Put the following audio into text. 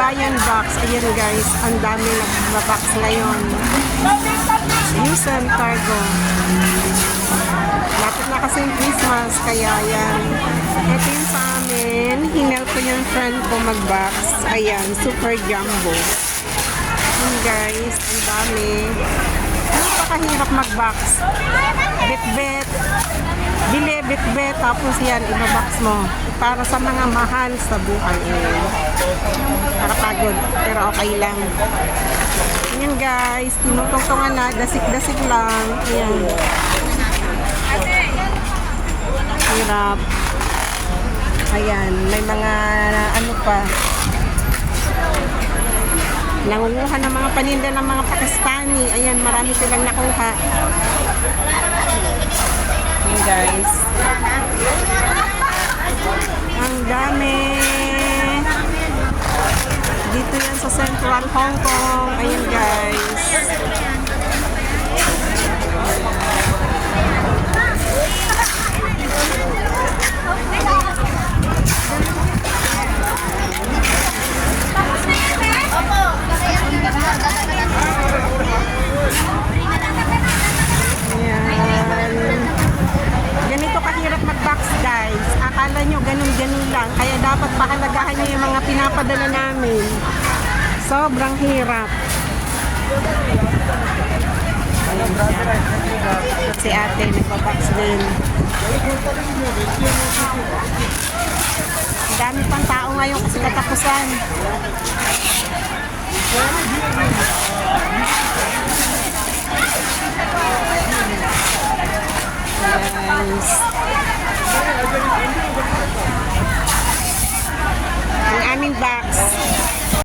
Lion box. Ayan guys, ang dami nagbabox ngayon. Yusan Cargo. Lapit na kasi yung Christmas, kaya yan. Ito yung sa amin. Hinel ko yung friend ko mag-box. Ayan, super jumbo. Ayan guys, ang dami. Ano pa kahirap mag-box? Bet-bet. Bili, bet-bet. Tapos yan, iba-box mo. Para sa mga mahal sa buhay. Para pagod. Pero okay lang. Ayan guys, tinutungtungan na. Dasik-dasik lang. Ayan. Hirap. Ayan, may mga ano pa. Nangunguha ng mga paninda ng mga Pakistani. Ayan, marami silang nakuha. Ayan guys. Ang dami. Dito yan sa Central Hong Kong. Ayan guys. Akala nyo ganun-ganun lang. Kaya dapat pahalagahan nyo yung mga pinapadala namin. Sobrang hirap. Si ate nagpabox din. Ang dami pang tao ngayon kasi katapusan. Guys. Ang aming box.